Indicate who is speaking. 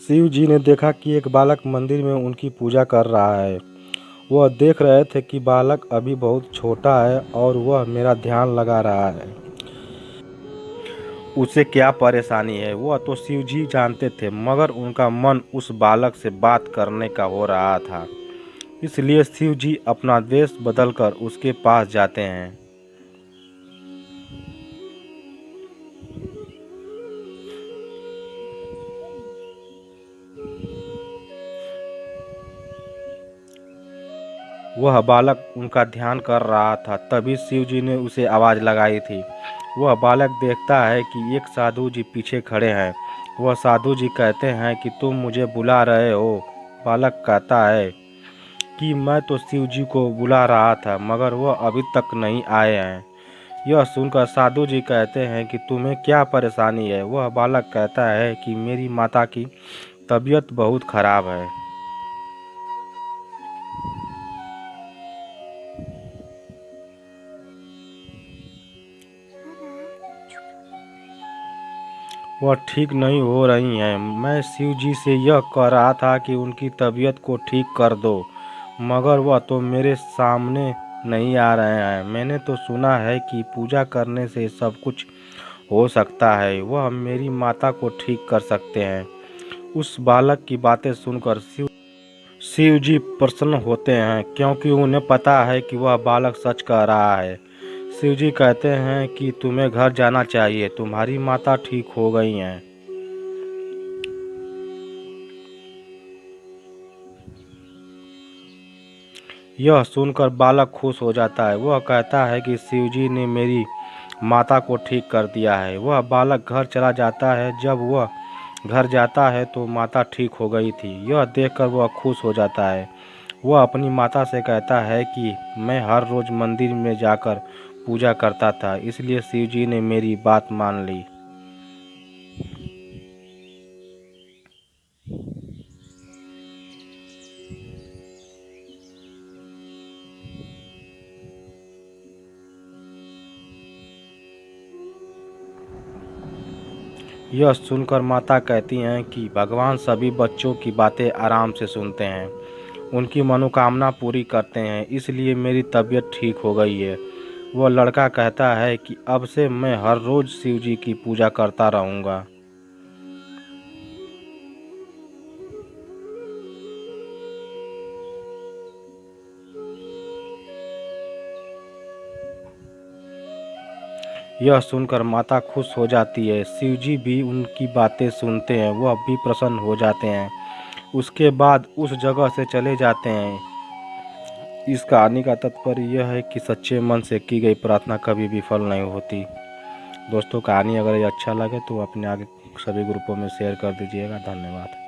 Speaker 1: शिव जी ने देखा कि एक बालक मंदिर में उनकी पूजा कर रहा है। वह देख रहे थे कि बालक अभी बहुत छोटा है और वह मेरा ध्यान लगा रहा है। उसे क्या परेशानी है वह तो शिव जी जानते थे, मगर उनका मन उस बालक से बात करने का हो रहा था। इसलिए शिव जी अपना वेश बदलकर उसके पास जाते हैं। वह बालक उनका ध्यान कर रहा था, तभी शिव जी ने उसे आवाज़ लगाई थी। वह बालक देखता है कि एक साधु जी पीछे खड़े हैं। वह साधु जी कहते हैं कि तुम मुझे बुला रहे हो। बालक कहता है कि मैं तो शिव जी को बुला रहा था, मगर वह अभी तक नहीं आए हैं। यह सुनकर साधु जी कहते हैं कि तुम्हें क्या परेशानी है। वह बालक कहता है कि मेरी माता की तबीयत बहुत खराब है। वह ठीक नहीं हो रही हैं। मैं शिव जी से यह कह रहा था कि उनकी तबीयत को ठीक कर दो, मगर वह तो मेरे सामने नहीं आ रहे हैं। मैंने तो सुना है कि पूजा करने से सब कुछ हो सकता है। वह मेरी माता को ठीक कर सकते हैं। उस बालक की बातें सुनकर शिव जी प्रसन्न होते हैं, क्योंकि उन्हें पता है कि वह बालक सच कह रहा है। शिव जी कहते हैं कि तुम्हें घर जाना चाहिए, तुम्हारी माता ठीक हो गई हैं। यह सुनकर बालक खुश हो जाता है। वह कहता है कि शिव जी ने मेरी माता को ठीक कर दिया है। वह बालक घर चला जाता है। जब वह घर जाता है तो माता ठीक हो गई थी। यह देखकर वह खुश हो जाता है। वह अपनी माता से कहता है कि मैं हर रोज़ मंदिर में जाकर पूजा करता था, इसलिए शिव जी ने मेरी बात मान ली। यह सुनकर माता कहती हैं कि भगवान सभी बच्चों की बातें आराम से सुनते हैं, उनकी मनोकामना पूरी करते हैं, इसलिए मेरी तबीयत ठीक हो गई है। वह लड़का कहता है कि अब से मैं हर रोज़ शिव जी की पूजा करता रहूँगा। यह सुनकर माता खुश हो जाती है। शिव जी भी उनकी बातें सुनते हैं, वह भी प्रसन्न हो जाते हैं। उसके बाद उस जगह से चले जाते हैं। इस कहानी का तात्पर्य यह है कि सच्चे मन से की गई प्रार्थना कभी विफल नहीं होती। दोस्तों, कहानी अगर ये अच्छा लगे तो अपने आगे सभी ग्रुपों में शेयर कर दीजिएगा। धन्यवाद।